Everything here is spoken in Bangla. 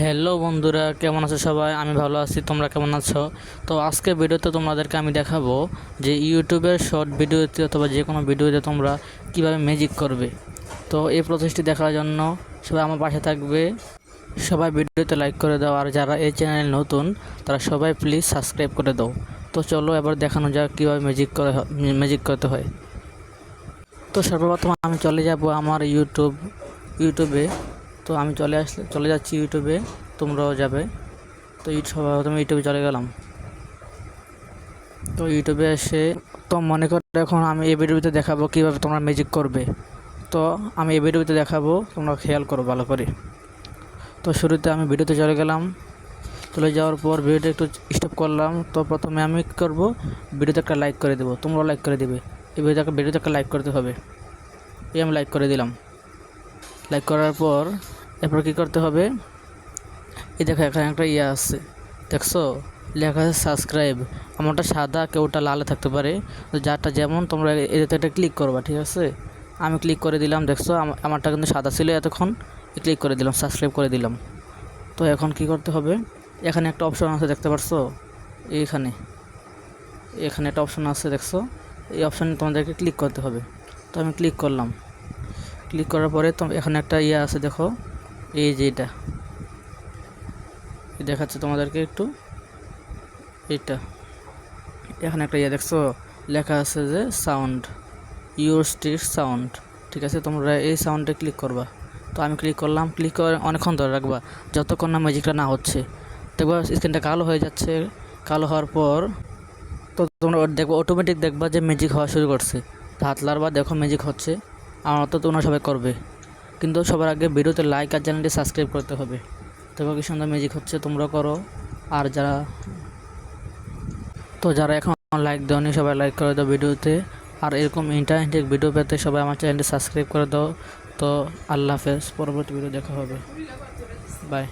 হ্যালো বন্ধুরা, কেমন আছো সবাই? আমি ভালো আছি, তোমরা কেমন আছো? তো আজকে ভিডিওতে তোমাদেরকে আমি দেখাবো যে ইউটিউবের শর্ট ভিডিওতে অথবা যে কোনো ভিডিওতে তোমরা কিভাবে ম্যাজিক করবে। তো এই প্রসেসটি দেখার জন্য সবাই আমার পাশে থাকবে। সবাই ভিডিওতে লাইক করে দাও, আর যারা এই চ্যানেল নতুন তারা সবাই প্লিজ সাবস্ক্রাইব করে দাও। তো চলো এবার দেখানো যাক কীভাবে ম্যাজিক করতে হয়। তো সর্বপ্রথম আমি চলে যাব আমার ইউটিউবে। তো আমি চলে যাচ্ছি ইউটিউবে, তোমরাও যাবে। তো সর্বপ্রথম ইউটিউবে চলে গেলাম। তো ইউটিউবে এসে তো মনে করো এখন আমি এই ভিডিওতে দেখাবো কীভাবে তোমরা ম্যাজিক করবে। তো আমি এই ভিডিওতে দেখাবো, তোমরা খেয়াল করো ভালো করে। তো শুরুতে আমি ভিডিওতে চলে গেলাম। চলে যাওয়ার পর ভিডিওটা একটু স্টপ করলাম। তো প্রথমে আমি কী করবো, ভিডিওতে একটা লাইক করে দেবো, তোমরাও লাইক করে দেবে। এই ভিডিওতে একটা লাইক করতে হবে। এই আমি লাইক করে দিলাম। লাইক করার পর এরপর কী করতে হবে, এই দেখো এখানে একটা আছে, দেখছো লেখা আছে সাবস্ক্রাইব। আমারটা সাদা, কেউটা লালে থাকতে পারে, তো যারটা যেমন তোমরা এটাতে একটা ক্লিক করবা, ঠিক আছে। আমি ক্লিক করে দিলাম, দেখছো আমারটা কিন্তু সাদা ছিল এতক্ষণ। ক্লিক করে দিলাম, সাবস্ক্রাইব করে দিলাম। তো এখন কি করতে হবে, এখানে একটা অপশন আছে দেখতে পারছো, এখানে একটা অপশন আছে দেখছো, এই অপশানে তোমাদেরকে ক্লিক করতে হবে। তো আমি ক্লিক করলাম। ক্লিক করার পরে তো এখানে একটা আছে দেখো, এই যে এটা দেখাচ্ছে তোমাদেরকে একটু, এইটা এখানে একটা দেখছো লেখা আছে যে সাউন্ড, ইউর স্ট্রিট সাউন্ড, ঠিক আছে। তোমরা এই সাউন্ডে ক্লিক করবা। তো আমি ক্লিক করলাম। ক্লিক করে অনেকক্ষণ ধরে রাখবা, যতক্ষণ না ম্যাজিকটা না হচ্ছে। দেখবা স্ক্রিনটা কালো হয়ে যাচ্ছে। কালো হওয়ার পর তো তোমরা দেখবা অটোমেটিক দেখবা যে ম্যাজিক হওয়া শুরু করছে। হাত লাড়বা, দেখো ম্যাজিক হচ্ছে। আমার তো তোমরা সবাই করবে, কিন্তু সবার আগে ভিডিওতে লাইক আর চ্যানেলটি সাবস্ক্রাইব করতে হবে। দেখো কি সুন্দর ম্যাজিক হচ্ছে, তোমরা করো। আর যারা এখন লাইক দাওনি সবাই লাইক করে দাও ভিডিওতে। আর এরকম ইন্টারেস্টিং ভিডিও পেতে সবাই আমার চ্যানেলটি সাবস্ক্রাইব করে দাও। তো আল্লাহ হাফেজ, পরবর্তী ভিডিও দেখা হবে, বাই।